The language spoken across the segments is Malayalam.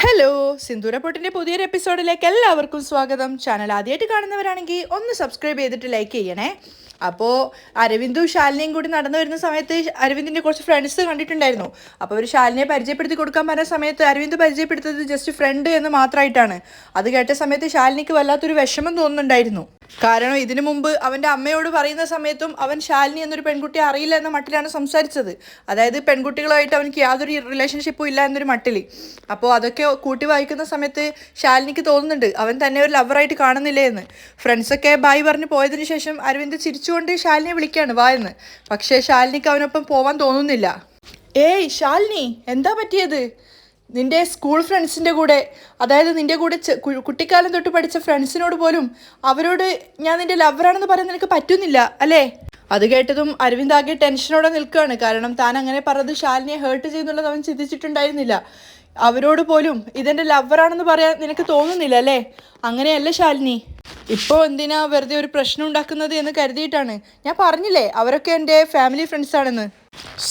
ഹലോ, സിന്ദൂര പൊട്ടിൻ്റെ പുതിയൊരു എപ്പിസോഡിലേക്ക് എല്ലാവർക്കും സ്വാഗതം. ചാനൽ ആദ്യമായിട്ട് കാണുന്നവരാണെങ്കിൽ ഒന്ന് സബ്സ്ക്രൈബ് ചെയ്തിട്ട് ലൈക്ക് ചെയ്യണേ. അപ്പോൾ അരവിന്ദും ശാലിനിയും കൂടി നടന്നു വരുന്ന സമയത്ത് അരവിന്ദിൻ്റെ കുറച്ച് ഫ്രണ്ട്സ് കണ്ടിട്ടുണ്ടായിരുന്നു. അപ്പോൾ അവർ ശാലിനിയെ പരിചയപ്പെടുത്തി കൊടുക്കാൻ പറഞ്ഞ സമയത്ത് അരവിന്ദ് പരിചയപ്പെടുത്തത് ജസ്റ്റ് ഫ്രണ്ട് എന്ന് മാത്രമായിട്ടാണ്. അത് കേട്ട സമയത്ത് ശാലിനിക്ക് വല്ലാത്തൊരു വിഷമം തോന്നുന്നുണ്ടായിരുന്നു. കാരണം ഇതിനു മുമ്പ് അവൻ്റെ അമ്മയോട് പറയുന്ന സമയത്തും അവൻ ശാലിനി എന്നൊരു പെൺകുട്ടിയെ അറിയില്ല എന്ന മട്ടിലാണ് സംസാരിച്ചത്. അതായത് പെൺകുട്ടികളുമായിട്ട് അവനക്ക് യാതൊരു റിലേഷൻഷിപ്പും ഇല്ല എന്നൊരു മട്ടിൽ. അപ്പോൾ അതൊക്കെ കൂട്ടി വായിക്കുന്ന സമയത്ത് ശാലിനിക്ക് തോന്നുന്നുണ്ട് അവൻ തന്നെ ഒരു ലവറായിട്ട് കാണുന്നില്ലേ എന്ന്. ഫ്രണ്ട്സൊക്കെ ബായ് പറഞ്ഞ് പോയതിന് ശേഷം അരവിന്ദ് ചിരിച്ചുകൊണ്ട് ശാലിനിയെ വിളിക്കുകയാണ് വാ എന്ന്. പക്ഷേ ശാലിനിക്ക് അവനൊപ്പം പോവാൻ തോന്നുന്നില്ല. ഏയ് ശാലിനി, എന്താ പറ്റിയത്? നിൻ്റെ സ്കൂൾ ഫ്രണ്ട്സിൻ്റെ കൂടെ, അതായത് നിൻ്റെ കൂടെ കുട്ടിക്കാലം തൊട്ട് പഠിച്ച ഫ്രണ്ട്സിനോട് പോലും അവരോട് ഞാൻ നിൻ്റെ ലവറാണെന്ന് പറയാൻ നിനക്ക് പറ്റുന്നില്ല അല്ലേ? അത് കേട്ടതും അരവിന്ദ് ആകെ ടെൻഷനോടെ നിൽക്കുകയാണ്. കാരണം താൻ അങ്ങനെ പറഞ്ഞത് ശാലിനിയെ ഹേർട്ട് ചെയ്യുന്നുള്ളത് അവൻ ചിന്തിച്ചിട്ടുണ്ടായിരുന്നില്ല. അവരോട് പോലും ഇതെൻ്റെ ലവറാണെന്ന് പറയാൻ നിനക്ക് തോന്നുന്നില്ല അല്ലേ? അങ്ങനെയല്ല ശാലിനി, ഇപ്പോൾ എന്തിനാ വെറുതെ ഒരു പ്രശ്നം ഉണ്ടാക്കുന്നത് എന്ന് കരുതിയിട്ടാണ്. ഞാൻ പറഞ്ഞില്ലേ അവരൊക്കെ എൻ്റെ ഫാമിലി ഫ്രണ്ട്സാണെന്ന്.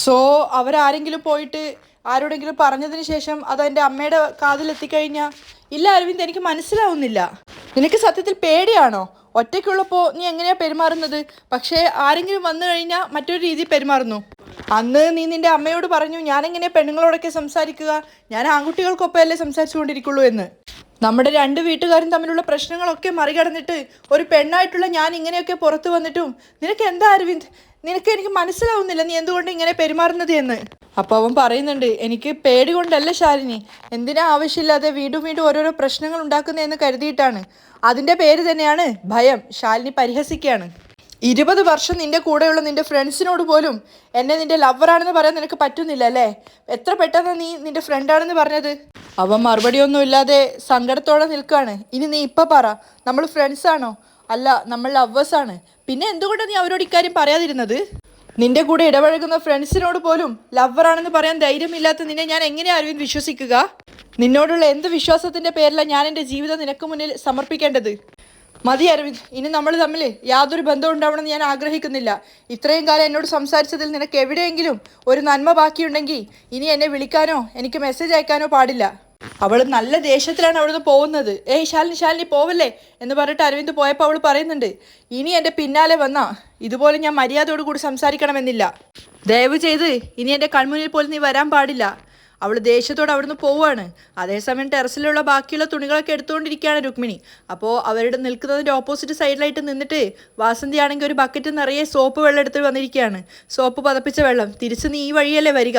സോ അവരാരെങ്കിലും പോയിട്ട് ആരോടെങ്കിലും പറഞ്ഞതിന് ശേഷം അത് എൻ്റെ അമ്മയുടെ കാതിലെത്തിക്കഴിഞ്ഞാൽ ഇല്ല അരവിന്ദ്, എനിക്ക് മനസ്സിലാവുന്നില്ല. നിനക്ക് സത്യത്തിൽ പേടിയാണോ? ഒറ്റയ്ക്കുള്ളപ്പോൾ നീ എങ്ങനെയാണ് പെരുമാറുന്നത്, പക്ഷേ ആരെങ്കിലും വന്നു കഴിഞ്ഞാൽ മറ്റൊരു രീതി പെരുമാറുന്നു. അന്ന് നീ നിൻ്റെ അമ്മയോട് പറഞ്ഞു ഞാനെങ്ങനെയാണ് പെണ്ണുങ്ങളോടൊക്കെ സംസാരിക്കുക, ഞാൻ ആൺകുട്ടികൾക്കൊപ്പമല്ലേ സംസാരിച്ചു കൊണ്ടിരിക്കുള്ളൂ എന്ന്. നമ്മുടെ രണ്ട് വീട്ടുകാരും തമ്മിലുള്ള പ്രശ്നങ്ങളൊക്കെ മറികടന്നിട്ട് ഒരു പെണ്ണായിട്ടുള്ള ഞാൻ ഇങ്ങനെയൊക്കെ പുറത്തു വന്നിട്ടും നിനക്ക് എന്താ അരവിന്ദ്, എനിക്ക് മനസ്സിലാവുന്നില്ല നീ എന്തുകൊണ്ട് ഇങ്ങനെ പെരുമാറുന്നത് എന്ന്. അപ്പോൾ അവൻ പറയുന്നുണ്ട് എനിക്ക് പേടി കൊണ്ടല്ല ശാലിനി, എന്തിനാ ആവശ്യമില്ലാതെ വീണ്ടും വീണ്ടും ഓരോരോ പ്രശ്നങ്ങൾ ഉണ്ടാക്കുന്നതെന്ന് കരുതിയിട്ടാണ്. അതിൻ്റെ പേര് തന്നെയാണ് ഭയം. ശാലിനി പരിഹസിക്കുകയാണ്. 20 വർഷം നിൻ്റെ കൂടെയുള്ള നിൻ്റെ ഫ്രണ്ട്സിനോട് പോലും എന്നെ നിൻ്റെ ലവറാണെന്ന് പറയാൻ നിനക്ക് പറ്റുന്നില്ല അല്ലേ? എത്ര പെട്ടെന്ന് നീ നിൻ്റെ ഫ്രണ്ടാണെന്ന് പറഞ്ഞത്? അവൻ മറുപടിയൊന്നുമില്ലാതെ സങ്കടത്തോടെ നിൽക്കുകയാണ്. ഇനി നീ ഇപ്പം പറ, നമ്മൾ ഫ്രണ്ട്സാണോ? അല്ല, നമ്മൾ ലവേഴ്സാണ്. പിന്നെ എന്തുകൊണ്ടാണ് നീ അവരോട് ഇക്കാര്യം പറയാതിരുന്നത്? നിന്റെ കൂടെ ഇടപഴകുന്ന ഫ്രണ്ട്സിനോട് പോലും ലവറാണെന്ന് പറയാൻ ധൈര്യമില്ലാത്ത നിന്നെ ഞാൻ എങ്ങനെയാണ് അരവിന്ദ് വിശ്വസിക്കുക? നിന്നോടുള്ള എന്ത് വിശ്വാസത്തിൻ്റെ പേരിലാണ് ഞാൻ എൻ്റെ ജീവിതം നിനക്ക് മുന്നിൽ സമർപ്പിക്കേണ്ടത്? മതി അരവിന്ദ്, ഇനി നമ്മൾ തമ്മിൽ യാതൊരു ബന്ധവും ഉണ്ടാവണമെന്ന് ഞാൻ ആഗ്രഹിക്കുന്നില്ല. ഇത്രയും കാലം എന്നോട് സംസാരിച്ചതിൽ നിനക്ക് എവിടെയെങ്കിലും ഒരു നന്മ ബാക്കിയുണ്ടെങ്കിൽ ഇനി എന്നെ വിളിക്കാനോ എനിക്ക് മെസ്സേജ് അയക്കാനോ പാടില്ല. അവൾ നല്ല ദേഷ്യത്തിലാണ് അവിടുന്ന് പോകുന്നത്. ഏയ് ശാലിനി പോവല്ലേ എന്ന് പറഞ്ഞിട്ട് അരവിന്ദ് പോയപ്പോൾ അവൾ പറയുന്നുണ്ട് ഇനി എൻ്റെ പിന്നാലെ വന്നാ ഇതുപോലെ ഞാൻ മര്യാദയോട് കൂടി സംസാരിക്കണമെന്നില്ല. ദയവ് ചെയ്ത് ഇനി എൻ്റെ കൺമുന്നിൽ പോലും നീ വരാൻ പാടില്ല. അവൾ ദേഷ്യത്തോടെ അവിടുന്ന് പോവുകയാണ്. അതേസമയം ടെറസിലുള്ള ബാക്കിയുള്ള തുണികളൊക്കെ എടുത്തുകൊണ്ടിരിക്കുകയാണ് രുക്മിണി. അപ്പോൾ അവരുടെ നിൽക്കുന്നതിൻ്റെ ഓപ്പോസിറ്റ് സൈഡിലായിട്ട് നിന്നിട്ട് വാസന്തി ആണെങ്കിൽ ഒരു ബക്കറ്റ് നിറയെ സോപ്പ് വെള്ളം എടുത്ത് വന്നിരിക്കുകയാണ്. സോപ്പ് പതപ്പിച്ച വെള്ളം. തിരിച്ച് നീ ഈ വഴിയല്ലേ വരിക,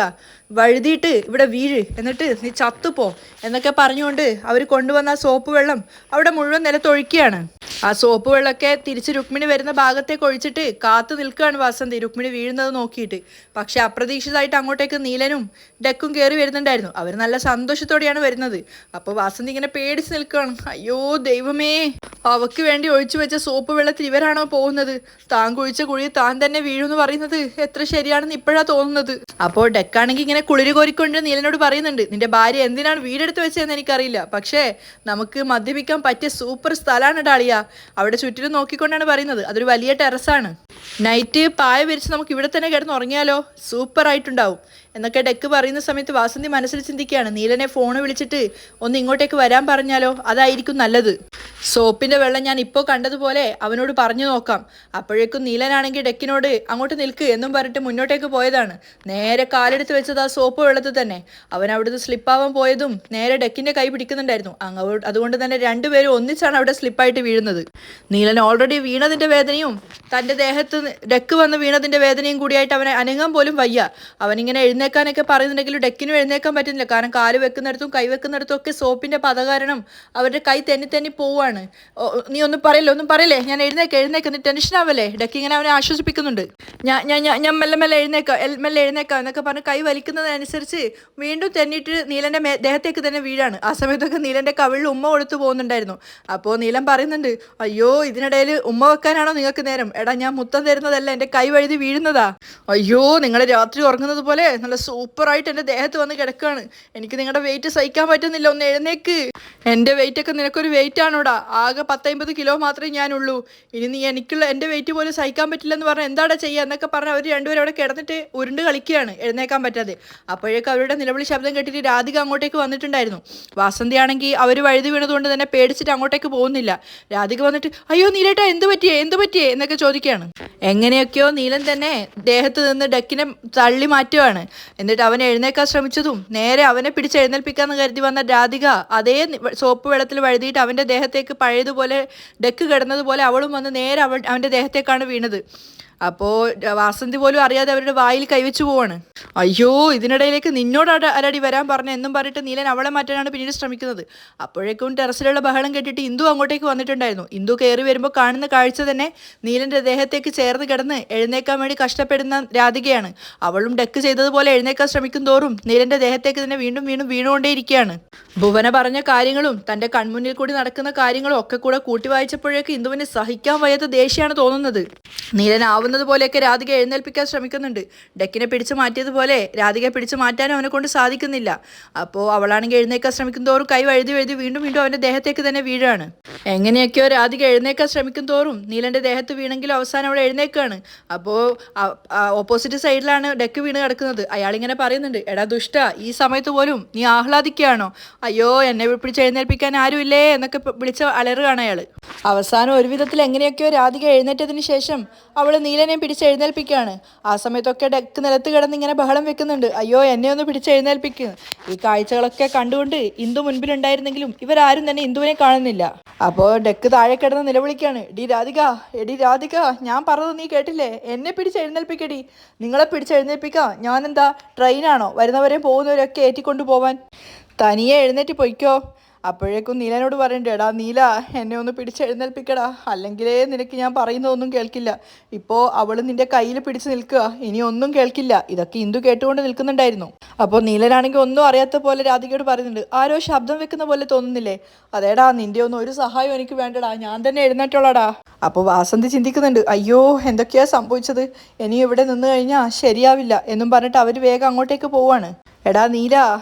വഴുതിയിട്ട് ഇവിടെ വീഴ്, എന്നിട്ട് നീ ചത്തുപോ എന്നൊക്കെ പറഞ്ഞുകൊണ്ട് അവർ കൊണ്ടുവന്ന ആ സോപ്പ് വെള്ളം അവിടെ മുഴുവൻ നിലത്തൊഴിക്കുകയാണ്. ആ സോപ്പ് വെള്ളമൊക്കെ തിരിച്ച് രുക്മിണി വരുന്ന ഭാഗത്തേക്ക് ഒഴിച്ചിട്ട് കാത്തു നിൽക്കുകയാണ് വാസന്തി രുക്മിണി വീഴുന്നത് നോക്കിയിട്ട്. പക്ഷെ അപ്രതീക്ഷിതമായിട്ട് അങ്ങോട്ടേക്ക് നീലനും ഡെക്കും കയറി വരുന്നുണ്ടായിരുന്നു. അവർ നല്ല സന്തോഷത്തോടെയാണ് വരുന്നത്. അപ്പോൾ വാസന്തി ഇങ്ങനെ പേടിച്ച് നിൽക്കുകയാണ്. അയ്യോ ദൈവമേ, അവക്ക് വേണ്ടി ഒഴിച്ചു വെച്ച സോപ്പ് വെള്ളത്തിൽ ഇവരാണോ പോകുന്നത്? താൻ കുഴിച്ച കുഴി താൻ തന്നെ വീഴുമെന്ന് പറയുന്നത് എത്ര ശരിയാണെന്ന് ഇപ്പോഴാണ് തോന്നുന്നത്. അപ്പോൾ ഡെക്കാണെങ്കിൽ ഇങ്ങനെ കുളിര് കോരിക്കൊണ്ട് നീലനോട് പറയുന്നുണ്ട് നിന്റെ ഭാര്യ എന്തിനാണ് വീടെടുത്ത് വെച്ചതെന്ന് എനിക്കറിയില്ല, പക്ഷേ നമുക്ക് മദ്യപിക്കാൻ പറ്റിയ സൂപ്പർ സ്ഥലമാണ് ഡാളിയ. അവിടെ ചുറ്റിലും നോക്കിക്കൊണ്ടാണ് പറയുന്നത്. അതൊരു വലിയ ടെറസാണ്. നൈറ്റ് പായ വിരിച്ച് നമുക്ക് ഇവിടെ തന്നെ കിടന്ന് ഉറങ്ങിയാലോ, സൂപ്പർ ആയിട്ടുണ്ടാവും എന്നൊക്കെ ഡെക്ക് പറയുന്ന സമയത്ത് വാസന്തി മനസ്സിൽ ചിന്തിക്കുകയാണ് നീലനെ ഫോൺ വിളിച്ചിട്ട് ഒന്ന് ഇങ്ങോട്ടേക്ക് വരാൻ പറഞ്ഞാലോ, അതായിരിക്കും നല്ലത്. സോപ്പിൻ്റെ വെള്ളം ഞാൻ ഇപ്പോൾ കണ്ടതുപോലെ അവനോട് പറഞ്ഞു നോക്കാം. അപ്പോഴേക്കും നീലനാണെങ്കിൽ ഡെക്കിനോട് അങ്ങോട്ട് നിൽക്ക് എന്നും പറഞ്ഞിട്ട് മുന്നോട്ടേക്ക് പോയതാണ്. നേരെ കാലെടുത്ത് വെച്ചത് ആ സോപ്പ് വെള്ളത്തിൽ തന്നെ. അവൻ അവിടുന്ന് സ്ലിപ്പാവാൻ പോയതും നേരെ ഡെക്കിൻ്റെ കൈ പിടിക്കുന്നുണ്ടായിരുന്നു. അതുകൊണ്ട് തന്നെ രണ്ടുപേരും ഒന്നിച്ചാണ് അവിടെ സ്ലിപ്പായിട്ട് വീഴുന്നത്. നീലൻ ഓൾറെഡി വീണതിൻ്റെ വേദനയും തൻ്റെ ദേഹത്ത് ഡെക്ക് വന്ന് വീണതിൻ്റെ വേദനയും കൂടിയായിട്ട് അവനെ അനങ്ങാൻ പോലും വയ്യ. അവനിങ്ങനെ എഴുന്നേക്കാനൊക്കെ പറയുന്നുണ്ടെങ്കിലും ഡെക്കിനും എഴുന്നേക്കാൻ പറ്റുന്നില്ല. കാരണം കാല് വെക്കുന്നിടത്തും കൈ വെക്കുന്നിടത്തും ഒക്കെ സോപ്പിൻ്റെ പത കാരണം അവരുടെ കൈ തെന്നി പോവാണ്. നീ ഒന്നും പറയില്ലേ, ഞാൻ എഴുന്നേക്ക, നീ ടെൻഷൻ ആവല്ലേ? ഡെക്ക് ഇങ്ങനെ അവനെ ആശ്വസിപ്പിക്കുന്നുണ്ട്. ഞാൻ മെല്ലെ എഴുന്നേക്കാം എന്നൊക്കെ പറഞ്ഞ് കൈ വലിക്കുന്നതനുസരിച്ച് വീണ്ടും തെന്നിയിട്ട് നീലൻ്റെ ദേഹത്തേക്ക് തന്നെ വീഴാണ്. ആ സമയത്തൊക്കെ നീലൻ്റെ കവിളിൽ ഉമ്മ കൊടുത്തു പോകുന്നുണ്ടായിരുന്നു. അപ്പോൾ നീലൻ പറയുന്നുണ്ട് അയ്യോ ഇതിനിടയിൽ ഉമ്മ വെക്കാനാണോ നിങ്ങൾക്ക് നേരം? എടാ ഞാൻ മുത്തം തരുന്നതല്ല, എൻ്റെ കൈ വഴുതി വീഴുന്നതാ. അയ്യോ നിങ്ങൾ രാത്രി ഉറങ്ങുന്നത് പോലെ നല്ല നല്ല സൂപ്പറായിട്ട് എൻ്റെ ദേഹത്ത് വന്ന് കിടക്കുകയാണ്. എനിക്ക് നിങ്ങളുടെ വെയിറ്റ് സഹിക്കാൻ പറ്റുന്നില്ല, ഒന്ന് എഴുന്നേക്ക്. എൻ്റെ വെയിറ്റൊക്കെ നിനക്കൊരു വെയിറ്റ് ആണോടാ? ആകെ 150 കിലോ മാത്രമേ ഞാനുള്ളൂ. ഇനി നീ എൻ്റെ വെയിറ്റ് പോലും സഹിക്കാൻ പറ്റില്ലെന്ന് പറഞ്ഞാൽ എന്താടാ ചെയ്യുക എന്നൊക്കെ പറഞ്ഞ് അവർ രണ്ടുപേരും അവിടെ കിടന്നിട്ട് ഉരുണ്ട് കളിക്കുകയാണ് എഴുന്നേക്കാൻ പറ്റാതെ. അപ്പോഴേക്കും അവരുടെ നിലവിളി ശബ്ദം കേട്ടിട്ട് രാധിക അങ്ങോട്ടേക്ക് വന്നിട്ടുണ്ടായിരുന്നു. വാസന്തിയാണെങ്കിൽ അവർ വഴുതി വീണതുകൊണ്ട് തന്നെ പേടിച്ചിട്ട് അങ്ങോട്ടേക്ക് പോകുന്നില്ല. രാധിക വന്നിട്ട് അയ്യോ നീലേട്ടാ എന്ത് പറ്റിയേ എന്നൊക്കെ ചോദിക്കുകയാണ്. എങ്ങനെയൊക്കെയോ നീലൻ തന്നെ ദേഹത്ത് നിന്ന് ഡെക്കിനെ തള്ളി മാറ്റുകയാണ്. എന്നിട്ട് അവനെ എഴുന്നേക്കാൻ ശ്രമിച്ചതും നേരെ അവനെ പിടിച്ച് എഴുന്നേൽപ്പിക്കാന്ന് കരുതി വന്ന രാധിക അതേ സോപ്പ് വെള്ളത്തിൽ വഴുതിയിട്ട് അവൻ്റെ ദേഹത്തേക്ക് പഴയതുപോലെ ഡെക്ക് കിടന്നതുപോലെ അവളും വന്ന് നേരെ അവൻ്റെ ദേഹത്തേക്കാണ് വീണത്. അപ്പോൾ വാസന്തി പോലും അറിയാതെ അവരുടെ വായിൽ കൈവച്ചു പോവാണ്. അയ്യോ ഇതിനിടയിലേക്ക് നിന്നോട് അരടി വരാൻ പറഞ്ഞു എന്നും പറഞ്ഞിട്ട് നീലൻ അവളെ മാറ്റാനാണ് പിന്നീട് ശ്രമിക്കുന്നത്. അപ്പോഴേക്കും ടെറസിലുള്ള ബഹളം കേട്ടിട്ട് ഇന്ദു അങ്ങോട്ടേക്ക് വന്നിട്ടുണ്ടായിരുന്നു. ഇന്ദു കയറി വരുമ്പോൾ കാണുന്ന കാഴ്ച തന്നെ നീലൻ്റെ ദേഹത്തേക്ക് ചേർന്ന് കിടന്ന് എഴുന്നേക്കാൻ വേണ്ടി കഷ്ടപ്പെടുന്ന രാധികയാണ്. അവളും ഡെക്ക് ചെയ്തതുപോലെ എഴുന്നേക്കാൻ ശ്രമിക്കും തോറും നീലൻ്റെ ദേഹത്തേക്ക് തന്നെ വീണ്ടും വീണ്ടും വീണുകൊണ്ടേയിരിക്കുകയാണ്. ഭുവന പറഞ്ഞ കാര്യങ്ങളും തൻ്റെ കൺമുന്നിൽ കൂടി നടക്കുന്ന കാര്യങ്ങളും ഒക്കെ കൂടെ കൂട്ടി വായിച്ചപ്പോഴേക്ക് ഇന്ദുവിന് സഹിക്കാൻ വയ്യാത്ത ദേഷ്യമാണ് തോന്നുന്നത്. നീലൻ പോലെയൊക്കെ രാധിക എഴുന്നേൽപ്പിക്കാൻ ശ്രമിക്കുന്നുണ്ട്. ഡെക്കിനെ പിടിച്ചു മാറ്റിയതുപോലെ രാധികയെ പിടിച്ചു മാറ്റാനും അവനെ കൊണ്ട് സാധിക്കുന്നില്ല. അപ്പോൾ അവളാണെങ്കിൽ എഴുന്നേക്കാൻ ശ്രമിക്കും തോറും കൈ വഴുതി വീണ്ടും വീണ്ടും അവൻ്റെ ദേഹത്തേക്ക് തന്നെ വീഴാണ്. എങ്ങനെയൊക്കെയോ രാധിക എഴുന്നേക്കാൻ ശ്രമിക്കും തോറും നീലൻ്റെ ദേഹത്ത് വീണെങ്കിലും അവസാനം അവൾ എഴുന്നേക്കാണ്. അപ്പോൾ ഓപ്പോസിറ്റ് സൈഡിലാണ് ഡെക്ക് വീണ് കിടക്കുന്നത്. അയാളിങ്ങനെ പറയുന്നുണ്ട്, എടാ ദുഷ്ട, ഈ സമയത്ത് പോലും നീ ആഹ്ലാദിക്കുകയാണോ? അയ്യോ എന്നെ പിടിച്ച് എഴുന്നേൽപ്പിക്കാൻ ആരുമില്ലേ എന്നൊക്കെ വിളിച്ച് അലറുകയാണ് അയാൾ. അവസാനം ഒരു വിധത്തിൽ എങ്ങനെയൊക്കെയോ രാധിക എഴുന്നേറ്റതിന് ശേഷം അവൾ നീലനെ പിടിച്ച് എഴുന്നേൽപ്പിക്കുകയാണ്. ആ സമയത്തൊക്കെ ഡെക്ക് നിലത്ത് കിടന്ന് ഇങ്ങനെ ബഹളം വെക്കുന്നുണ്ട്, അയ്യോ എന്നെ ഒന്ന് പിടിച്ച് എഴുന്നേൽപ്പിക്കുന്നു. ഈ കാഴ്ചകളൊക്കെ കണ്ടുകൊണ്ട് ഇന്ദു മുൻപിലുണ്ടായിരുന്നെങ്കിലും ഇവരാരും തന്നെ ഇന്ദുവിനെ കാണുന്നില്ല. അപ്പോൾ ഡെക്ക് താഴെ കിടന്ന് നിലവിളിക്കുകയാണ്, എടി രാധിക ഞാൻ പറഞ്ഞത് നീ കേട്ടില്ലേ? എന്നെ പിടിച്ച് എഴുന്നേൽപ്പിക്കടി. നിങ്ങളെ പിടിച്ച് എഴുന്നേൽപ്പിക്കാം ഞാനെന്താ ട്രെയിനാണോ? വരുന്നവരെയും പോകുന്നവരെയൊക്കെ ഏറ്റിക്കൊണ്ടു പോവാൻ? തനിയെ എഴുന്നേറ്റ് പൊയ്ക്കോ. അപ്പോഴേക്കും നീലനോട് പറയുന്നുണ്ട്, എടാ നീല എന്നെ ഒന്ന് പിടിച്ചെഴുന്നേൽപ്പിക്കടാ, അല്ലെങ്കിലേ നിനക്ക് ഞാൻ പറയുന്നതൊന്നും കേൾക്കില്ല. ഇപ്പോൾ അവൾ നിന്റെ കയ്യിൽ പിടിച്ച് നിൽക്കുക, ഇനി ഒന്നും കേൾക്കില്ല. ഇതൊക്കെ ഇന്ദു കേട്ടുകൊണ്ട് നിൽക്കുന്നുണ്ടായിരുന്നു. അപ്പോൾ നീലനാണെങ്കിൽ ഒന്നും അറിയാത്ത പോലെ രാധികയോട് പറയുന്നുണ്ട്, ആരോ ശബ്ദം വെക്കുന്ന പോലെ തോന്നുന്നില്ലേ? അതേടാ നിന്റെ ഒന്നും ഒരു സഹായം എനിക്ക് വേണ്ടടാ, ഞാൻ തന്നെ എഴുന്നേറ്റോളാടാ. അപ്പോൾ വാസന്തി ചിന്തിക്കുന്നുണ്ട്, അയ്യോ എന്തൊക്കെയാ സംഭവിച്ചത്, ഇനി ഇവിടെ നിന്ന് കഴിഞ്ഞാൽ ശരിയാവില്ല എന്നും പറഞ്ഞിട്ട് അവർ വേഗം അങ്ങോട്ടേക്ക് പോവാണ്. എടാ നീല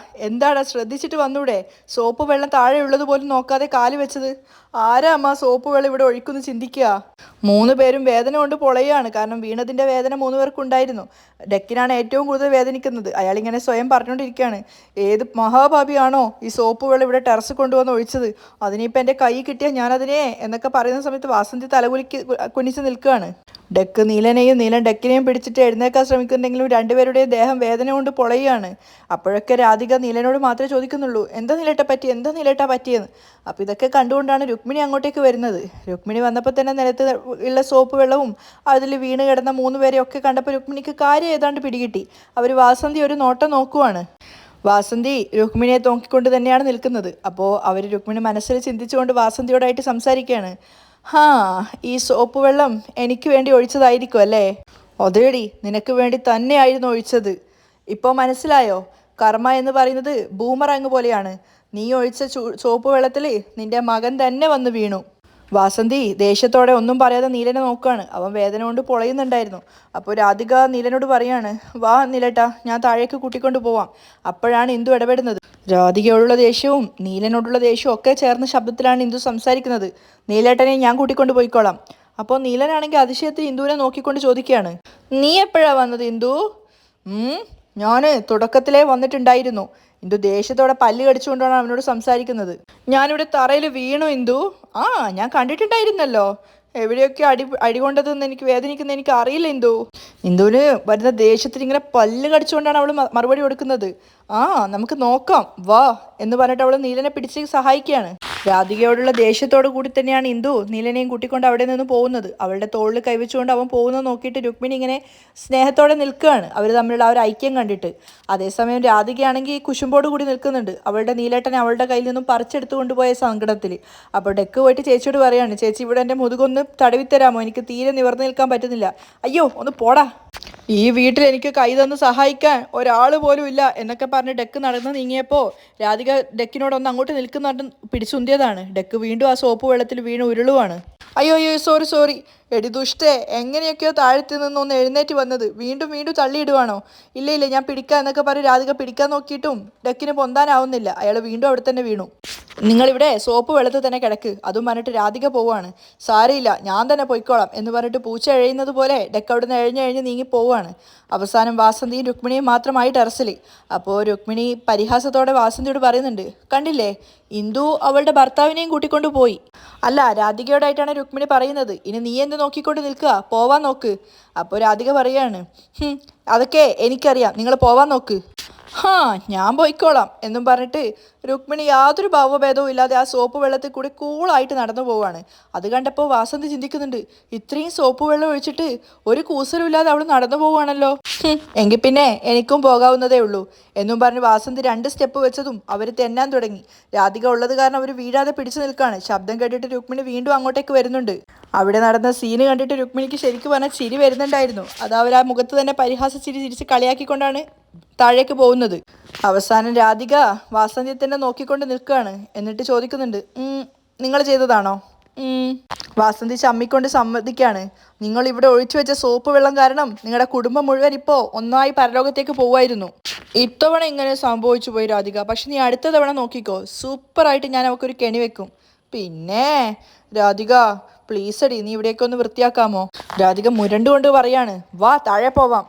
എന്താടാ ശ്രദ്ധിച്ചിട്ട് വന്നൂടെ? സോപ്പ് വെള്ളം താഴെ ഉള്ളത് പോലും നോക്കാതെ കാല് വെച്ചത് ആരാ അമ്മ? സോപ്പ് വെള്ളം ഇവിടെ ഒഴിക്കുന്നു ചിന്തിക്കുക. 3 പേരും വേദന കൊണ്ട് പൊളയാണ്. കാരണം വീണതിൻ്റെ വേദന 3 പേർക്കുണ്ടായിരുന്നു. ഡെക്കിനാണ് ഏറ്റവും കൂടുതൽ വേദനിക്കുന്നത്. അയാളിങ്ങനെ സ്വയം പറഞ്ഞുകൊണ്ടിരിക്കുകയാണ്, ഏത് മഹാഭാപിയാണോ ഈ സോപ്പ് വെള്ളം ഇവിടെ ടെറസ് കൊണ്ടുവന്ന് ഒഴിച്ചത്? അതിനിപ്പോൾ എൻ്റെ കൈ കിട്ടിയാൽ ഞാനതിനെ എന്നൊക്കെ പറയുന്ന സമയത്ത് വാസന്തി കുനിച്ച് നിൽക്കുകയാണ്. ഡെക്ക് നീലനെയും നീലൻ ഡെക്കിനെയും പിടിച്ചിട്ട് എഴുന്നേക്കാൻ ശ്രമിക്കുന്നുണ്ടെങ്കിലും രണ്ടുപേരുടെയും ദേഹം വേദന കൊണ്ട് പൊളയാണ്. അപ്പോഴൊക്കെ രാധിക നീലനോട് മാത്രമേ ചോദിക്കുന്നുള്ളൂ, എന്താ നീലേട്ടാ പറ്റിയെന്ന്. അപ്പോൾ ഇതൊക്കെ കണ്ടുകൊണ്ടാണ് രുക്മിണി അങ്ങോട്ടേക്ക് വരുന്നത്. രുക്മിണി വന്നപ്പോൾ തന്നെ നിലത്ത് ഉള്ള സോപ്പ് വെള്ളവും അതിൽ വീണ് കിടന്ന 3 പേരെയൊക്കെ കണ്ടപ്പോൾ രുക്മിണിക്ക് കാര്യം ഏതാണ്ട് പിടികിട്ടി. അവർ വാസന്തി ഒരു നോട്ടം നോക്കുവാണ്. വാസന്തി രുക്മിണിയെ നോക്കിക്കൊണ്ട് തന്നെയാണ് നിൽക്കുന്നത്. അപ്പോൾ അവർ രുക്മിണി മനസ്സിൽ ചിന്തിച്ചുകൊണ്ട് വാസന്തിയോടായിട്ട് സംസാരിക്കുകയാണ്, ഈ സോപ്പ് വെള്ളം എനിക്ക് വേണ്ടി ഒഴിച്ചതായിരിക്കും അല്ലേ? അതേടി നിനക്ക് വേണ്ടി തന്നെയായിരുന്നു ഒഴിച്ചത്. ഇപ്പോൾ മനസ്സിലായോ? കർമ്മ എന്ന് പറയുന്നത് ബൂമറാങ് പോലെയാണ്. നീ ഒഴിച്ച സോപ്പ് വെള്ളത്തിൽ നിന്റെ മകൻ തന്നെ വന്ന് വീണു. വാസന്തി ദേഷ്യത്തോടെ ഒന്നും പറയാതെ നീലനെ നോക്കുകയാണ്. അവൻ വേദന കൊണ്ട് പൊളയുന്നുണ്ടായിരുന്നു. അപ്പോൾ രാധിക നീലനോട് പറയാണ്, വാ നീലേട്ടാ ഞാൻ താഴേക്ക് കൂട്ടിക്കൊണ്ട് പോവാം. അപ്പോഴാണ് ഇന്ദു ഇടപെടുന്നത്. രാധികയോടുള്ള ദേഷ്യവും നീലനോടുള്ള ദേഷ്യവും ഒക്കെ ചേർന്ന ശബ്ദത്തിലാണ് ഇന്ദു സംസാരിക്കുന്നത്. നീലേട്ടനെ ഞാൻ കൂട്ടിക്കൊണ്ട് പോയിക്കോളാം. അപ്പോൾ നീലനാണെങ്കിൽ അതിശയത്തിൽ ഇന്ദുവിനെ നോക്കിക്കൊണ്ട് ചോദിക്കുകയാണ്, നീ എപ്പോഴാണ് വന്നത് ഇന്ദു? ഞാൻ തുടക്കത്തിലേ വന്നിട്ടുണ്ടായിരുന്നു. ഇന്ദു ദേഷ്യത്തോടെ പല്ല് കടിച്ചുകൊണ്ടാണ് അവനോട് സംസാരിക്കുന്നത്. ഞാനിവിടെ തറയിൽ വീണു ഇന്ദു. ഞാൻ കണ്ടിട്ടുണ്ടായിരുന്നല്ലോ. എവിടെയൊക്കെ അടി കൊണ്ടതെന്ന് എനിക്ക് വേദനിക്കുന്ന എനിക്ക് അറിയില്ല ഇന്ദു. ഇന്ദുവിന് വരുന്ന ദേഷ്യത്തിൽ ഇങ്ങനെ പല്ല് കടിച്ചുകൊണ്ടാണ് അവൾ മറുപടി കൊടുക്കുന്നത്. നമുക്ക് നോക്കാം വാ എന്ന് പറഞ്ഞിട്ട് അവൾ നീലനെ പിടിച്ച് സഹായിക്കുകയാണ്. രാധികയോടുള്ള ദേഷ്യത്തോടു കൂടി തന്നെയാണ് ഇന്ദു നീലനെയും കൂട്ടിക്കൊണ്ട് അവിടെ നിന്ന് പോകുന്നത്. അവളുടെ തോളിൽ കൈവച്ചുകൊണ്ട് അവൻ പോകുന്നത് നോക്കിയിട്ട് രുക്മിണി ഇങ്ങനെ സ്നേഹത്തോടെ നിൽക്കുകയാണ്, അവർ തമ്മിലുള്ള ആ ഒരു ഐക്യം കണ്ടിട്ട്. അതേസമയം രാധികയാണെങ്കിൽ കുശുമ്പോട് കൂടി നിൽക്കുന്നുണ്ട്, അവളുടെ നീലേട്ടനെ അവളുടെ കയ്യിൽ നിന്നും പറിച്ചെടുത്തു കൊണ്ടുപോയ സങ്കടത്തിൽ. അപ്പോൾ ഡെക്ക് പോയിട്ട് ചേച്ചിയോട് പറയാണ്, ചേച്ചി ഇവിടെ എൻ്റെ മുതുകൊന്ന് തടവിത്തരാമോ? എനിക്ക് തീരെ നിവർന്നു നിൽക്കാൻ പറ്റുന്നില്ല. അയ്യോ ഒന്ന് പോടാ, ഈ വീട്ടിൽ എനിക്ക് കൈ തന്ന് സഹായിക്കാൻ ഒരാൾ പോലും ഇല്ല എന്നൊക്കെ പറഞ്ഞ് ഡെക്ക് നടന്ന് നീങ്ങിയപ്പോൾ രാധിക ഡെക്കിനോടൊന്ന് അങ്ങോട്ട് നിൽക്കുന്ന പിടിച്ചുന്തിയതാണ്. ഡെക്ക് വീണ്ടും ആ സോപ്പ് വെള്ളത്തിൽ വീണ് ഉരുളുവാണ്. അയ്യോ അയ്യോ സോറി സോറി. എടി ദുഷ്ടേ, എങ്ങനെയൊക്കെയോ താഴത്ത് നിന്നൊന്ന് എഴുന്നേറ്റ് വന്നത് വീണ്ടും വീണ്ടും തള്ളിയിടുവാണോ? ഇല്ല ഇല്ല, ഞാൻ പിടിക്കാം എന്നൊക്കെ പറഞ്ഞ് രാധിക പിടിക്കാൻ നോക്കിയിട്ടും ഡക്കിന് പൊന്താനാവുന്നില്ല. അയാൾ വീണ്ടും അവിടെ തന്നെ വീണു. നിങ്ങളിവിടെ സോപ്പ് വെള്ളത്തിൽ തന്നെ കിടക്ക്, അതും പറഞ്ഞിട്ട് രാധിക പോവാണ്. സാരയില്ല, ഞാൻ തന്നെ പൊയ്ക്കോളാം എന്ന് പറഞ്ഞിട്ട് പൂച്ച എഴയുന്നത് പോലെ ഡക്ക് അവിടെ നിന്ന് എഴഞ്ഞ് നീങ്ങി പോവാണ്. അവസാനം വാസന്തിയും രുക്മിണിയും മാത്രമായി ടെറസിൽ. അപ്പോൾ രുക്മിണി പരിഹാസത്തോടെ വാസന്തിയോട് പറയുന്നുണ്ട്, കണ്ടില്ലേ, ഇന്ദു അവളുടെ ഭർത്താവിനെയും കൂട്ടിക്കൊണ്ട് പോയി. അല്ല, രാധികയോടായിട്ടാണ് രുക്മിണി പറയുന്നത്. ഇനി നീ എന്ത് നോക്കിക്കൊണ്ട് നിൽക്കുക, പോവാൻ നോക്ക്. അപ്പോൾ രാധിക പറയാണ്, അതൊക്കെ എനിക്കറിയാം, നിങ്ങൾ പോവാൻ നോക്ക്. ഹാ, ഞാൻ പോയിക്കോളാം എന്നും പറഞ്ഞിട്ട് രുക്മിണി യാതൊരു ഭാവഭേദവും ഇല്ലാതെ ആ സോപ്പ് വെള്ളത്തിൽ കൂടി കൂളായിട്ട് നടന്നു പോവാണ്. അത് കണ്ടപ്പോൾ വാസന്തി ചിന്തിക്കുന്നുണ്ട്, ഇത്രയും സോപ്പ് വെള്ളം ഒഴിച്ചിട്ട് ഒരു കൂസലും ഇല്ലാതെ അവൾ നടന്നു പോവുകയാണല്ലോ. എങ്കിൽ പിന്നെ എനിക്കും പോകാവുന്നതേ ഉള്ളൂ എന്നും പറഞ്ഞ് വാസന്തി 2 സ്റ്റെപ്പ് വെച്ചതും അവർ തെന്നാൻ തുടങ്ങി. രാധിക ഉള്ളത് കാരണം അവർ വീഴാതെ പിടിച്ചു നിൽക്കുകയാണ്. ശബ്ദം കേട്ടിട്ട് രുക്മിണി വീണ്ടും അങ്ങോട്ടേക്ക് വരുന്നുണ്ട്. അവിടെ നടന്ന സീന് കണ്ടിട്ട് രുക്മിണിക്ക് ശരിക്കും പറഞ്ഞാൽ ചിരി വരുന്നുണ്ടായിരുന്നു. അത് അവർ ആ മുഖത്ത് തന്നെ പരിഹാസ ചിരി ചിരിച്ച് കളിയാക്കിക്കൊണ്ടാണ് താഴേക്ക് പോകുന്നത്. അവസാനം രാധിക വാസന്തിയെ തന്നെ നോക്കിക്കൊണ്ട് നിൽക്കുകയാണ്. എന്നിട്ട് ചോദിക്കുന്നുണ്ട്, നിങ്ങൾ ചെയ്തതാണോ? വാസന്തി ചമ്മിക്കൊണ്ട് സമ്മതിക്കാണ്. നിങ്ങൾ ഇവിടെ ഒഴിച്ചു വെച്ച സോപ്പ് വെള്ളം കാരണം നിങ്ങളുടെ കുടുംബം മുഴുവൻ ഇപ്പോൾ ഒന്നായി പരലോകത്തേക്ക് പോവായിരുന്നു. ഇത്തവണ ഇങ്ങനെ സംഭവിച്ചു പോയി രാധിക, പക്ഷെ നീ അടുത്ത തവണ നോക്കിക്കോ, സൂപ്പറായിട്ട് ഞാൻ അവൾക്കൊരു കെണി വെക്കും. പിന്നെ രാധിക പ്ലീസ് അടി, നീ ഇവിടേക്ക് ഒന്ന് വൃത്തിയാക്കാമോ? രാധിക മുരണ്ടുകൊണ്ട് പറയാണ്, വാ താഴെ പോവാം.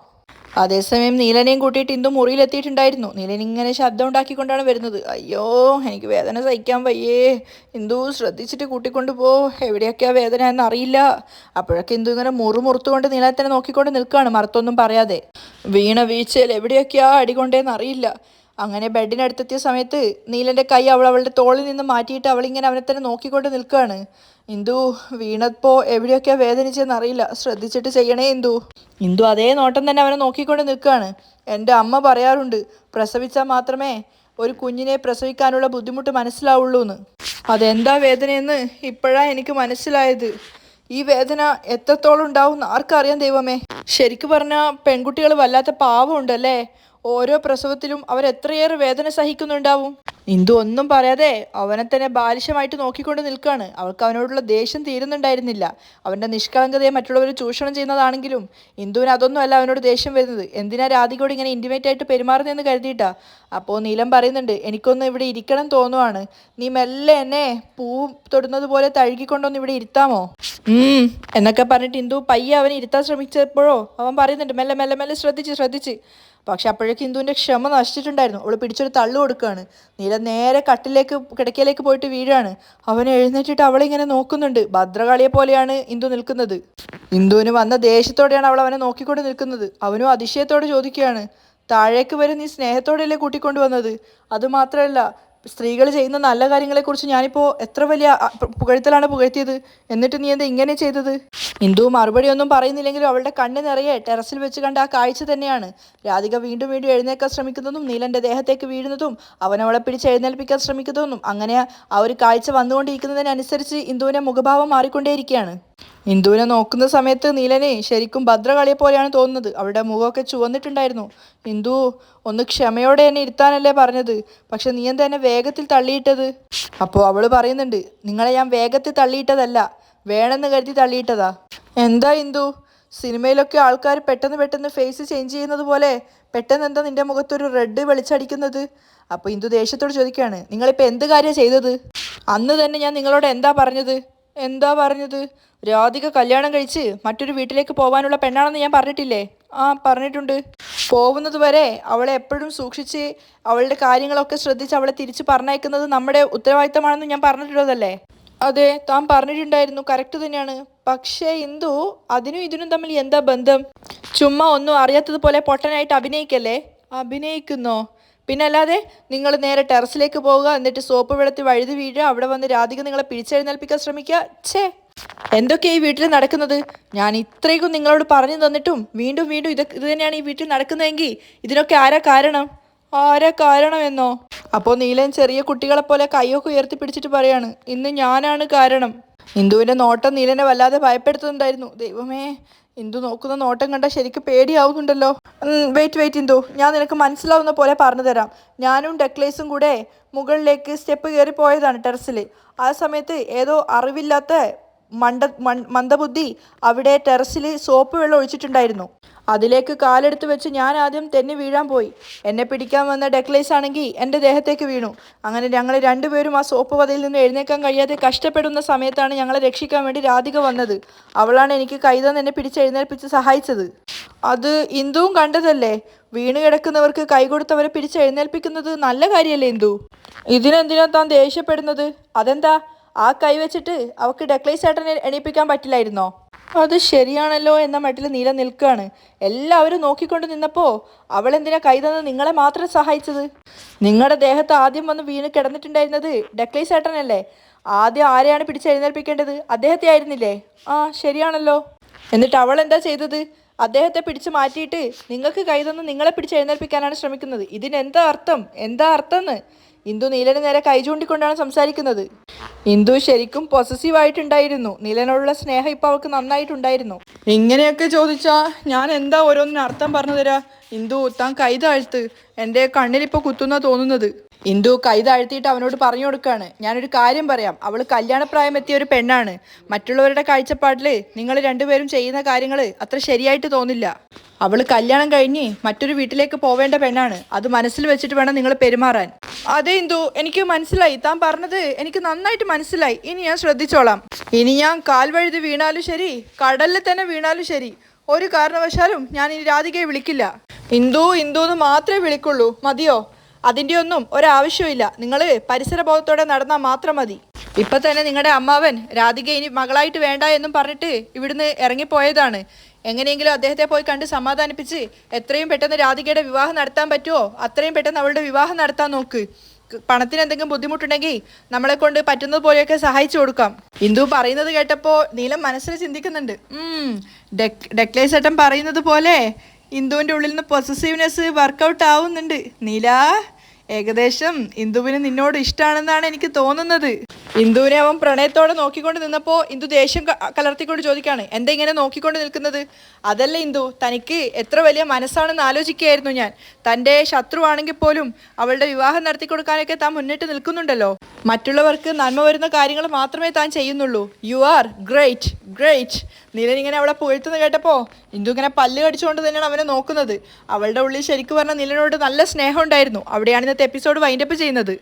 അതേസമയം നീലനെയും കൂട്ടിയിട്ട് ഇന്ദു മുറിയിലെത്തിയിട്ടുണ്ടായിരുന്നു. നീലൻ ഇങ്ങനെ ശബ്ദം ഉണ്ടാക്കിക്കൊണ്ടാണ് വരുന്നത്. അയ്യോ, എനിക്ക് വേദന സഹിക്കാൻ വയ്യേ, ഇന്ദു ശ്രദ്ധിച്ചിട്ട് കൂട്ടിക്കൊണ്ട് പോ, എവിടെയൊക്കെയാ വേദന എന്നറിയില്ല. അപ്പോഴൊക്കെ ഇന്ദു ഇങ്ങനെ മുറുമുറുത്തുകൊണ്ട് നീലനെ തന്നെ നോക്കിക്കൊണ്ട് നിൽക്കുകയാണ്, മറുത്തൊന്നും പറയാതെ. വീണ വീഴ്ചയിൽ എവിടെയൊക്കെയാ അടികൊണ്ടേന്ന് അറിയില്ല. അങ്ങനെ ബെഡിനടുത്തെത്തിയ സമയത്ത് നീലൻ്റെ കൈ അവളുടെ തോളിൽ നിന്ന് മാറ്റിയിട്ട് അവളിങ്ങനെ അവനെ തന്നെ നോക്കിക്കൊണ്ട് നിൽക്കുകയാണ്. ഇന്ദു വീണപ്പോൾ എവിടെയൊക്കെയാ വേദനിച്ചെന്ന് അറിയില്ല, ശ്രദ്ധിച്ചിട്ട് ചെയ്യണേ ഇന്ദു. ഇന്ദു അതേ നോട്ടം തന്നെ അവനെ നോക്കിക്കൊണ്ട് നിൽക്കുകയാണ്. എൻ്റെ അമ്മ പറയാറുണ്ട്, പ്രസവിച്ചാൽ മാത്രമേ ഒരു കുഞ്ഞിനെ പ്രസവിക്കാനുള്ള ബുദ്ധിമുട്ട് മനസ്സിലാവുള്ളൂ എന്ന്. അതെന്താ വേദനയെന്ന് ഇപ്പോഴാണ് എനിക്ക് മനസ്സിലായത്. ഈ വേദന എത്രത്തോളം ഉണ്ടാവും എന്ന് ആർക്കറിയാം ദൈവമേ. ശരിക്കു പറഞ്ഞാൽ പെൺകുട്ടികൾ വല്ലാത്ത പാവമുണ്ടല്ലേ. ഓരോ പ്രസവത്തിലും അവരെത്രയേറെ വേദന സഹിക്കുന്നുണ്ടാവും. ഇന്ദു ഒന്നും പറയാതെ അവനെ തന്നെ ബാലിശമായിട്ട് നോക്കിക്കൊണ്ട് നിൽക്കുകയാണ്. അവൾക്ക് അവനോടുള്ള ദേഷ്യം തീരുന്നുണ്ടായിരുന്നില്ല. അവൻ്റെ നിഷ്കളങ്കതയെ മറ്റുള്ളവർ ചൂഷണം ചെയ്യുന്നതാണെങ്കിലും ഇന്ദുവിന് അതൊന്നും അല്ല അവനോട് ദേഷ്യം വരുന്നത്. എന്തിനാ രാധികയോട് ഇങ്ങനെ ഇൻറ്റിമേറ്റ് ആയിട്ട് പെരുമാറുന്നതെന്ന് കരുതിയിട്ടാ. അപ്പോൾ നീലം പറയുന്നുണ്ട്, എനിക്കൊന്ന് ഇവിടെ ഇരിക്കണം തോന്നുവാണ്, നീ മെല്ലെ എന്നെ പൂ തൊടുന്നത് പോലെ തഴുകിക്കൊണ്ടൊന്ന് ഇവിടെ ഇരുത്താമോ? എന്നൊക്കെ പറഞ്ഞിട്ട് ഇന്ദു പയ്യെ അവനെ ഇരുത്താൻ ശ്രമിച്ചപ്പോഴോ അവൻ പറയുന്നുണ്ട്, മെല്ലെ മെല്ലെ മെല്ലെ ശ്രദ്ധിച്ച്. പക്ഷെ അപ്പോഴേക്കും ഇന്ദുവിൻ്റെ ക്ഷമ നശിച്ചിട്ടുണ്ടായിരുന്നു. അവൾ പിടിച്ചൊരു തള്ളു കൊടുക്കുകയാണ്. നീല നേരെ കിടക്കയിലേക്ക് പോയിട്ട് വീഴാണ്. അവൻ എഴുന്നേറ്റിട്ട് അവളിങ്ങനെ നോക്കുന്നുണ്ട്. ഭദ്രകാളിയെ പോലെയാണ് ഇന്ദു നിൽക്കുന്നത്. ഇന്ദുവിന് വന്ന ദേഷ്യത്തോടെയാണ് അവൾ അവനെ നോക്കിക്കൊണ്ട് നിൽക്കുന്നത്. അവനും അതിശയത്തോടെ ചോദിക്കുകയാണ്, താഴേക്ക് വരെ നീ സ്നേഹത്തോടെയല്ലേ കൂട്ടിക്കൊണ്ടുവന്നത്? അതുമാത്രമല്ല, സ്ത്രീകൾ ചെയ്യുന്ന നല്ല കാര്യങ്ങളെക്കുറിച്ച് ഞാനിപ്പോൾ എത്ര വലിയ പുകഴ്ത്തലാണ് പുകഴ്ത്തിയത്, എന്നിട്ട് നീ എന്താ ഇങ്ങനെ ചെയ്തത്? ഇന്ദു മറുപടി ഒന്നും പറയുന്നില്ലെങ്കിലും അവളുടെ കണ്ണ് നിറയെ ടെറസിൽ വെച്ച് കണ്ട ആ കാഴ്ച തന്നെയാണ്. രാധിക വീണ്ടും വീണ്ടും എഴുന്നേൽക്കാൻ ശ്രമിക്കുന്നതും നീലൻ്റെ ദേഹത്തേക്ക് വീഴുന്നതും അവനവളെ പിടിച്ച് എഴുന്നേൽപ്പിക്കാൻ ശ്രമിക്കുന്നതും അങ്ങനെ ആ ഒരു കാഴ്ച വന്നുകൊണ്ടിരിക്കുന്നതിനനുസരിച്ച് ഇന്ദുവിൻ്റെ മുഖഭാവം മാറിക്കൊണ്ടേയിരിക്കുകയാണ്. ഇന്ദുവിനെ നോക്കുന്ന സമയത്ത് നീലനെ ശരിക്കും ഭദ്രകാളിയെ പോലെയാണ് തോന്നുന്നത്. അവളുടെ മുഖമൊക്കെ ചുവന്നിട്ടുണ്ടായിരുന്നു. ഇന്ദു, ഒന്ന് ക്ഷമയോടെ എന്നെ ഇരുത്താനല്ലേ പറഞ്ഞത്, പക്ഷെ നീ എന്താ എന്നെ വേഗത്തിൽ തള്ളിയിട്ടത്? അപ്പോൾ അവൾ പറയുന്നുണ്ട്, നിങ്ങളെ ഞാൻ വേഗത്തിൽ തള്ളിയിട്ടതല്ല, വേണമെന്ന് കരുതി തള്ളിയിട്ടതാ. എന്താ ഇന്ദു, സിനിമയിലൊക്കെ ആൾക്കാർ പെട്ടെന്ന് ഫേസ് ചേഞ്ച് ചെയ്യുന്നത് പോലെ പെട്ടെന്ന് എന്താ നിന്റെ മുഖത്തൊരു റെഡ് വെളിച്ചടിക്കുന്നത്? അപ്പോൾ ഇന്ദു ദേഷ്യത്തോട് ചോദിക്കുകയാണ്, നിങ്ങളിപ്പോൾ എന്ത് കാര്യമാണ് ചെയ്തത്? അന്ന് തന്നെ ഞാൻ നിങ്ങളോട് എന്താ പറഞ്ഞത്? രാധിക കല്യാണം കഴിച്ച് മറ്റൊരു വീട്ടിലേക്ക് പോകാനുള്ള പെണ്ണാണെന്ന് ഞാൻ പറഞ്ഞിട്ടില്ലേ? ആ പറഞ്ഞിട്ടുണ്ട്. പോകുന്നത് വരെ അവളെ എപ്പോഴും സൂക്ഷിച്ച് അവളുടെ കാര്യങ്ങളൊക്കെ ശ്രദ്ധിച്ച് അവളെ തിരിച്ച് പറഞ്ഞയക്കുന്നത് നമ്മുടെ ഉത്തരവാദിത്തമാണെന്ന് ഞാൻ പറഞ്ഞിട്ടുള്ളതല്ലേ? അതെ, താൻ പറഞ്ഞിട്ടുണ്ടായിരുന്നു, കറക്റ്റ് തന്നെയാണ്. പക്ഷേ ഇന്ദു, അതിനും ഇതിനും തമ്മിൽ എന്താ ബന്ധം? ചുമ്മാ ഒന്നും അറിയാത്തതുപോലെ പൊട്ടനായിട്ട് അഭിനയിക്കല്ലേ. അഭിനയിക്കുന്നോ? പിന്നെ അല്ലാതെ. നിങ്ങൾ നേരെ ടെറസിലേക്ക് പോവുക, എന്നിട്ട് സോപ്പ് വെള്ളത്തിൽ വഴുതി വീഴുക, അവിടെ വന്ന് രാധിക നിങ്ങളെ പിടിച്ചെഴുന്നേൽപ്പിക്കാൻ ശ്രമിക്കുക. ഛേ, എന്തൊക്കെയാ ഈ വീട്ടിൽ നടക്കുന്നത്? ഞാൻ ഇത്രയ്ക്കും നിങ്ങളോട് പറഞ്ഞു തന്നിട്ടും വീണ്ടും ഇത് തന്നെയാണ് ഈ വീട്ടിൽ നടക്കുന്നതെങ്കിൽ ഇതിനൊക്കെ ആരാ കാരണം എന്നോ? അപ്പോൾ നീലൻ ചെറിയ കുട്ടികളെ പോലെ കൈയൊക്കെ ഉയർത്തി പിടിച്ചിട്ട് പറയാണ്, ഇന്ന് ഞാനാണ് കാരണം. ഇന്ദുവിൻ്റെ നോട്ടം നീലനെ വല്ലാതെ ഭയപ്പെടുത്തുന്നുണ്ടായിരുന്നു. ദൈവമേ, ഇന്ദു നോക്കുന്ന നോട്ടം കണ്ടാൽ ശരിക്കും പേടിയാവുന്നുണ്ടല്ലോ. വെയിറ്റ് ഇന്ദു, ഞാൻ നിനക്ക് മനസ്സിലാവുന്ന പോലെ പറഞ്ഞു തരാം. ഞാനും ഡക്ലേസും കൂടെ മുകളിലേക്ക് സ്റ്റെപ്പ് കയറി പോയതാണ് ടെറസിൽ. ആ സമയത്ത് ഏതോ അറിവില്ലാത്ത മന്ദബുദ്ധി അവിടെ ടെറസിൽ സോപ്പ് വെള്ളം ഒഴിച്ചിട്ടുണ്ടായിരുന്നു. അതിലേക്ക് കാലെടുത്ത് വെച്ച് ഞാൻ ആദ്യം തെന്നി വീഴാൻ പോയി. എന്നെ പിടിക്കാൻ വന്ന ഡെക്ലേസ് ആണെങ്കിൽ എൻ്റെ ദേഹത്തേക്ക് വീണു. അങ്ങനെ ഞങ്ങൾ രണ്ടുപേരും ആ സോപ്പ് വതയിൽ നിന്ന് എഴുന്നേക്കാൻ കഴിയാതെ കഷ്ടപ്പെടുന്ന സമയത്താണ് ഞങ്ങളെ രക്ഷിക്കാൻ വേണ്ടി രാധിക വന്നത്. അവളാണ് എനിക്ക് കൈതന്ന് എന്നെ പിടിച്ചെഴുന്നേൽപ്പിച്ച് സഹായിച്ചത്. അത് ഇന്ദുവും കണ്ടതല്ലേ? വീണ് കിടക്കുന്നവർക്ക് കൈ കൊടുത്തവരെ പിടിച്ചെഴുന്നേൽപ്പിക്കുന്നത് നല്ല കാര്യമല്ലേ ഇന്ദു? ഇതിനെന്തിനാ താൻ ദേഷ്യപ്പെടുന്നത്? അതെന്താ, ആ കൈ വെച്ചിട്ട് അവൾക്ക് ഡെക്ലേസ് ചേട്ടനെ എണീപ്പിക്കാൻ പറ്റില്ലായിരുന്നോ? അത് ശരിയാണല്ലോ എന്ന മട്ടിൽ നീല നിൽക്കുകയാണ്. എല്ലാവരും നോക്കിക്കൊണ്ട് നിന്നപ്പോൾ അവളെന്തിനാ കൈതന്ന് നിങ്ങളെ മാത്രം സഹായിച്ചത്? നിങ്ങളുടെ ദേഹത്ത് ആദ്യം വന്ന് വീണ് കിടന്നിട്ടുണ്ടായിരുന്നത് ഡെക്ലേസ് ചേട്ടനല്ലേ? ആദ്യം ആരെയാണ് പിടിച്ചെഴുന്നേൽപ്പിക്കേണ്ടത്? അദ്ദേഹത്തെ ആയിരുന്നില്ലേ? ആ ശരിയാണല്ലോ. എന്നിട്ട് അവൾ എന്താ ചെയ്തത്? അദ്ദേഹത്തെ പിടിച്ചു മാറ്റിയിട്ട് നിങ്ങൾക്ക് കൈതന്ന് നിങ്ങളെ പിടിച്ചെഴുന്നേൽപ്പിക്കാനാണ് ശ്രമിക്കുന്നത്. ഇതിനെന്താ അർത്ഥം? എന്താ അർത്ഥം? ഇന്ദു നീലന് നേരെ കൈ ചൂണ്ടിക്കൊണ്ടാണ് സംസാരിക്കുന്നത്. ഇന്ദു ശരിക്കും പൊസസീവ് ആയിട്ടുണ്ടായിരുന്നു. നീലനോടുള്ള സ്നേഹം ഇപ്പം അവൾക്ക് നന്നായിട്ടുണ്ടായിരുന്നു. ഇങ്ങനെയൊക്കെ ചോദിച്ചാ ഞാൻ എന്താ ഓരോന്നിന് അർത്ഥം പറഞ്ഞു തരാ? ഇന്ദു, താൻ കൈ താഴ്ത്ത്. എൻ്റെ കണ്ണിലിപ്പോൾ കുത്തുന്ന തോന്നുന്നത്. ഇന്ദു കൈ താഴ്ത്തിയിട്ട് അവനോട് പറഞ്ഞു കൊടുക്കുകയാണ്. ഞാനൊരു കാര്യം പറയാം. അവൾ കല്യാണപ്രായം എത്തിയ ഒരു പെണ്ണാണ്. മറ്റുള്ളവരുടെ കാഴ്ചപ്പാടിൽ നിങ്ങൾ രണ്ടുപേരും ചെയ്യുന്ന കാര്യങ്ങൾ അത്ര ശരിയായിട്ട് തോന്നില്ല. അവൾ കല്യാണം കഴിഞ്ഞ് മറ്റൊരു വീട്ടിലേക്ക് പോവേണ്ട പെണ്ണാണ്. അത് മനസ്സിൽ വെച്ചിട്ട് വേണം നിങ്ങൾ പെരുമാറാൻ. അതെ ഇന്ദു, എനിക്ക് മനസ്സിലായി. താൻ പറഞ്ഞത് എനിക്ക് നന്നായിട്ട് മനസ്സിലായി. ഇനി ഞാൻ ശ്രദ്ധിച്ചോളാം. ഇനി ഞാൻ കാൽ വഴുതി വീണാലും ശരി, കടലിൽ തന്നെ വീണാലും ശരി, ഒരു കാരണവശാലും ഞാൻ ഇനി രാധികയെ വിളിക്കില്ല. ഇന്ദു ഇന്ദു എന്ന് മാത്രമേ വിളിക്കുള്ളൂ. മതിയോ? അതിൻ്റെ ഒന്നും ഒരാവശ്യമില്ല. നിങ്ങൾ പരിസരബോധത്തോടെ നടന്നാൽ മാത്രം മതി. ഇപ്പം തന്നെ നിങ്ങളുടെ അമ്മാവൻ രാധിക ഇനി മകളായിട്ട് വേണ്ട എന്നും പറഞ്ഞിട്ട് ഇവിടുന്ന് ഇറങ്ങിപ്പോയതാണ്. എങ്ങനെയെങ്കിലും അദ്ദേഹത്തെ പോയി കണ്ട് സമാധാനിപ്പിച്ച് എത്രയും പെട്ടെന്ന് രാധികയുടെ വിവാഹം നടത്താൻ പറ്റുമോ അത്രയും പെട്ടെന്ന് അവളുടെ വിവാഹം നടത്താൻ നോക്ക്. പണത്തിന് എന്തെങ്കിലും ബുദ്ധിമുട്ടുണ്ടെങ്കിൽ നമ്മളെ കൊണ്ട് പറ്റുന്നത് പോലെയൊക്കെ സഹായിച്ചു കൊടുക്കാം. ഇന്ദു പറയുന്നത് കേട്ടപ്പോൾ നീലം മനസ്സിൽ ചിന്തിക്കുന്നുണ്ട്. ഡെക്ലേസ് ഏട്ടൻ പറയുന്നത് പോലെ ഇന്ദുവിൻ്റെ ഉള്ളിൽ നിന്ന് പൊസസീവ്നെസ് വർക്കൗട്ട് ആവുന്നുണ്ട്. നീല, ഏകദേശം ഇന്ദുവിന് നിന്നോട് ഇഷ്ടമാണെന്നാണ് എനിക്ക് തോന്നുന്നത്. ഇന്ദുവിനെ അവൻ പ്രണയത്തോടെ നോക്കിക്കൊണ്ട് നിന്നപ്പോൾ ഇന്ദു ദേഷ്യം കലർത്തിക്കൊണ്ട് ചോദിക്കാണ്, എന്താ ഇങ്ങനെ നോക്കിക്കൊണ്ട് നിൽക്കുന്നത്? അതല്ല ഇന്ദു, തനിക്ക് എത്ര വലിയ മനസ്സാണെന്ന് ആലോചിക്കുകയായിരുന്നു ഞാൻ. തൻ്റെ ശത്രുവാണെങ്കിൽ പോലും അവളുടെ വിവാഹം നടത്തി കൊടുക്കാനൊക്കെ താൻ മുന്നിട്ട് നിൽക്കുന്നുണ്ടല്ലോ. മറ്റുള്ളവർക്ക് നന്മ വരുന്ന കാര്യങ്ങൾ മാത്രമേ താൻ ചെയ്യുന്നുള്ളൂ. You are great great. Neelan ഇങ്ങനെ അവളെ പുകഴ്ത്തുന്ന കേട്ടപ്പോൾ ഇന്ദു ഇങ്ങനെ പല്ല് കടിച്ചുകൊണ്ട് തന്നെയാണ് അവനെ നോക്കുന്നത്. അവളുടെ ഉള്ളിൽ ശരിക്കും പറഞ്ഞാൽ നീലനോട് നല്ല സ്നേഹം ഉണ്ടായിരുന്നു. അവിടെയാണ് ഇന്നത്തെ എപ്പിസോഡ് വൈൻഡപ്പ് ചെയ്യുന്നത്.